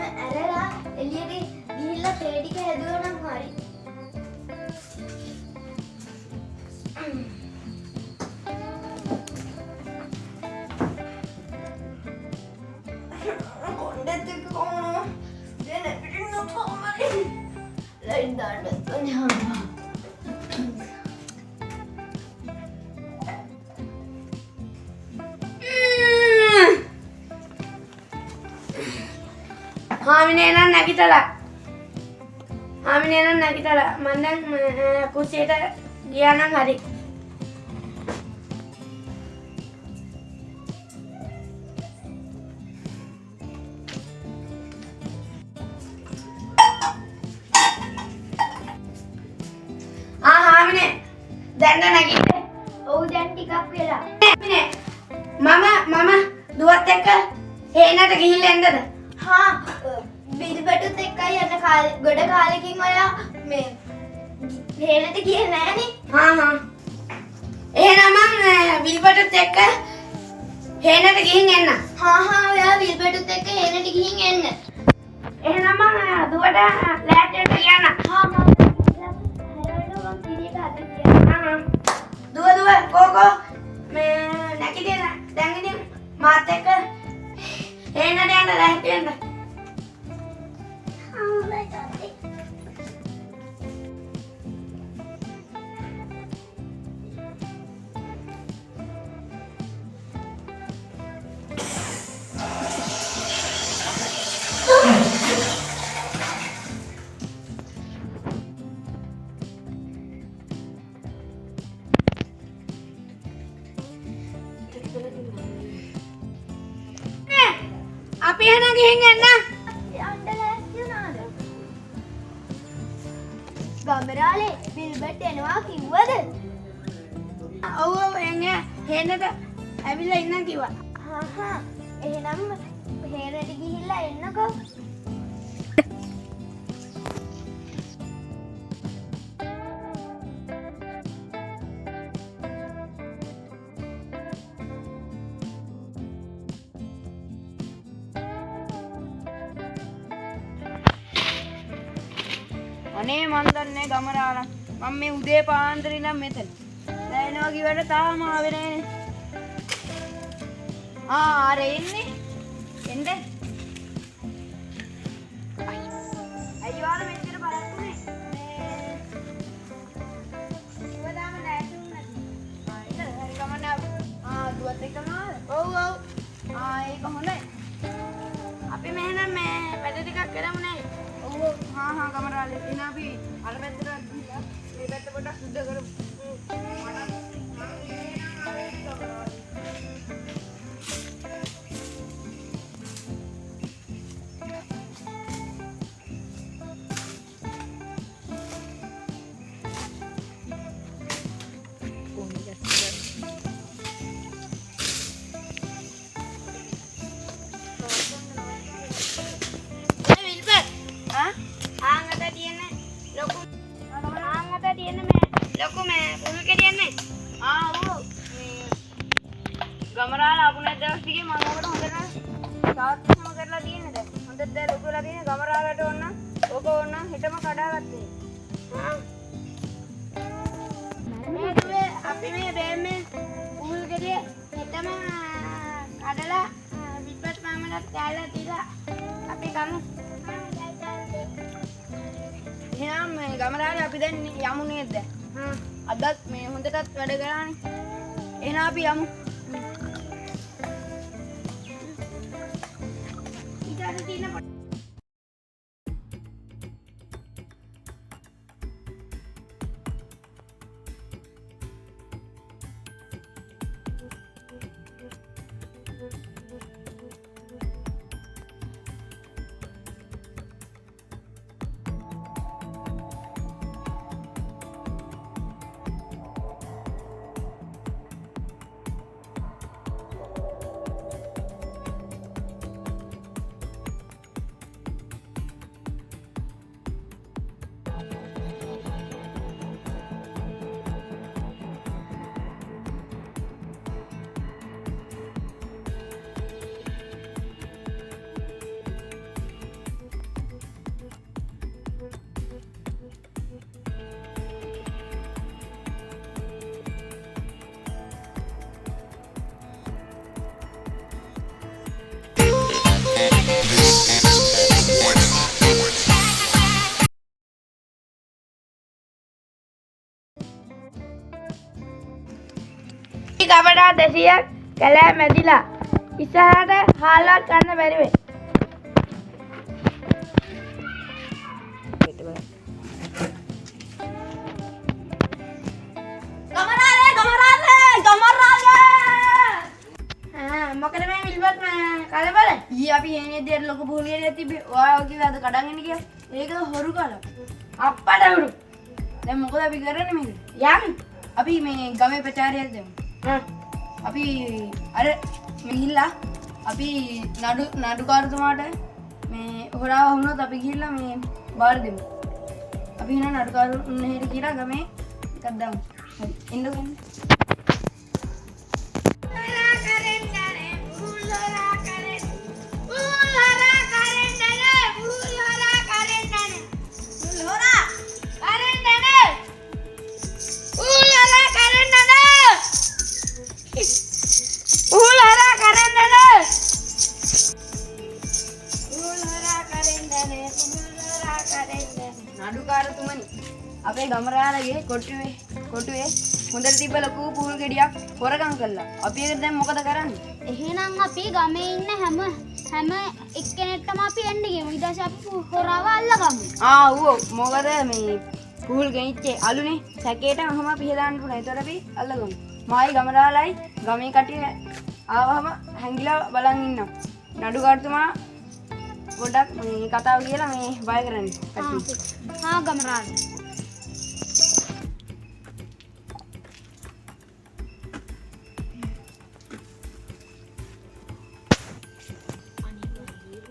ඇරලා එළියට ගිහිල්ලා තේ ටික හැදුවා නම් හරි. කොණ්ඩෙත් එක්ක කොහොමද? දැන් පිටින් නොතෝමයි. ලයිට් දාන්න ඕනේ. හාමිනේ නම් නැගිටලා. හාමිනේ නම් නැගිටලා. මම දැන් කුස්සියට ගියා නම් හරි. හාමිනේ දැන් නැගිටින්න. ඔව් දැන් ටිකක් වෙලා. හාමිනේ මම දුවත් එක්ක හේනට ගිහිල්ලා එන්නද? හා බිල්බටුත් එක්කයි යන ගොඩ කාලෙකින් ඔයා මේ හේනට ගියේ නෑනේ. හා එහෙනම් මම විල්බටුත් එක්ක හේනට ගිහින් එන්න. හා ඔයා බිල්බටුත් එක්ක හේනට ගිහින් එන්න. එහෙනම් මම දුවට ලෑස්තියට කියන්න. හා මම කිරියට අද කියන්න. දුව කෝකෝ මේ නැගිටින්න. දැන් ඉතින් මාත් එක්ක හේනට යන්න ලෑස්ති වෙන්න. අපි එහෙනම් ගිහින් එන්න. යන්න ලෑස්ති වුණාද? ගමරාලේ බිල්බට් එනවා කිව්වද? ඔව් එන්නේ හේනට ඇවිල්ලා ඉන්න කිව්වා. හා එහෙනම් හේනට ගිහිල්ලා එන්නකෝ. අනේ මන් දන්නේ ගමරාලා මම මේ උදේ පාන්දර ඉඳන් මෙතන දැනෙනවා කිව්වට තාම ආවේ නෑනේ. අර එන්නේ එන්න අයියෝ මෙච්චර බලන්නේ මේ ඉවදාම නැති උනා. ඉතින් හරි ගමන දුවත් එක්කම ඔව් ඒක හොඳයි. අපි මෙහෙනම් මේ වැඩ ටිකක් කරමු නේ. हाँ गमराले इना भी अरे मैं तेरा ये बैठ बड़ा शुद्ध करूँ ගමරාලා අපු නැද්ද දවස් ටිකේ මම ඔකට හොඳට සාත්‍යම කරලා තියෙන්නේ දැන්. හොඳට දැන් ලොකු වෙලා තියෙන්නේ ගමරාලට ඕන ඕක ඕන හිටම කඩාගත්තේ. මේ දුවේ අපි මේ බෑමේ උල් ගෙඩිය හෙටම කඩලා විපත් මාමලට දාලා තියලා අපි කමු. එහෙනම් මේ ගමරාලා අපි දැන් යමු නේද? අදත් මේ හොඳටත් වැඩ කරානේ. එහෙනම් අපි යමු. පුංචි කපටා 200ක් කැලෑ මැදිලා. ඉස්සරහට හාල්වත් ගන්න බැරි වෙයි. මොකද මේ විල්වත් කලබල? ඊ අපි හේනේ දෙයට ලොකු පුහුල් ගෙඩියක් තිබ්බේ. ඔයා කිව්වා අද කඩන් එන්න කියලා. ඒක හොරු කලා. අප්පට උඩු. දැන් මොකද අපි කරන්නේ මේක? යම් අපි මේ ගමේ ප්‍රචාරයක් දෙමු. අපි අර මෙහිල්ලා අපි නඩුකාරතුමාට මේ හොරාව වුණොත් අපි ගිහිල්ලා මේ බාර දෙමු. අපි එන නඩුකාරුන් හෙට කියලා ගමේ එකක් දාමු. හරි. එන්නකෝ. නඩුකාරතුමනි අපේ ගමරාලගේ කොටුවේ හොඳට තිබ්බ ලොකු පුහුල් ගෙඩියක් හොරකම් කළා. අපි ඒක දැන් මොකද කරන්නේ? එහෙනම් අපි ගමේ ඉන්න හැම එක්කෙනෙක්ටම අපි එන්න ගියමු. ඊට පස්සේ අපි හොරාව අල්ලගමු. මොකද මේ පුහුල් ගෙනිච්චේ අලුනේ සැකේට අහම පිහ දාන්න පුළුවන්. ඒතර අපි අල්ලගමු. මායි ගමරාලයි ගමේ කට්ටිය ආවම හැංගිලා බලන් ඉන්නවා. නඩුකාරතුමා ගොඩක් මේ කතාව කියලා මේ බය කරන්නේ. හා ගමරාල.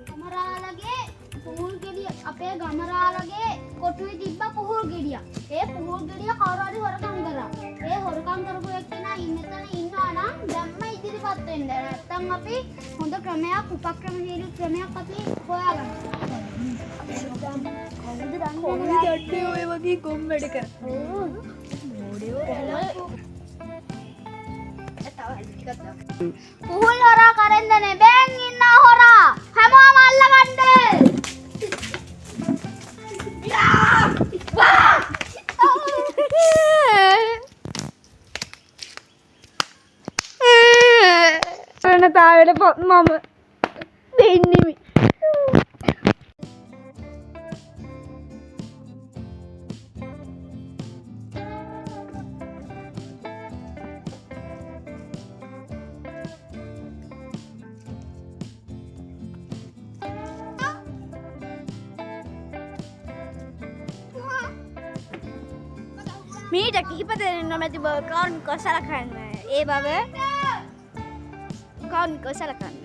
ගමරාලගේ පුහුල් ගෙඩිය අපේ ගමරාලගේ කොටුවේ තිබ්බ පුහුල් ගෙඩිය. ඒ පුහුල් ගෙඩිය කවුරු හරි හොරකම් කරා. ඒ හොරකම් කරපු එක්කෙනා ඉන්නතන ඉන්නවා නම් දැම්ම ඉදිරිපත් වෙන්න. නැත්තම් අපි හොඳ ක්‍රමයක් උපක්‍රමශීලී ක්‍රමයක් අපි හොයාගමු. ඔය වගේ කොම්බඩ කර. පුහුල් හොරා කරෙන්දනේ බෑන් ඉන්න හොරා හැමෝම අල්ලගන්න. ප්‍රණතාවයට මම දෙන්නෙමි. මීට කිහිප දෙනෙක් නොමැති බව කවුරුන් සලකන්න. ඒ බව කවුරුන් සලකන්න.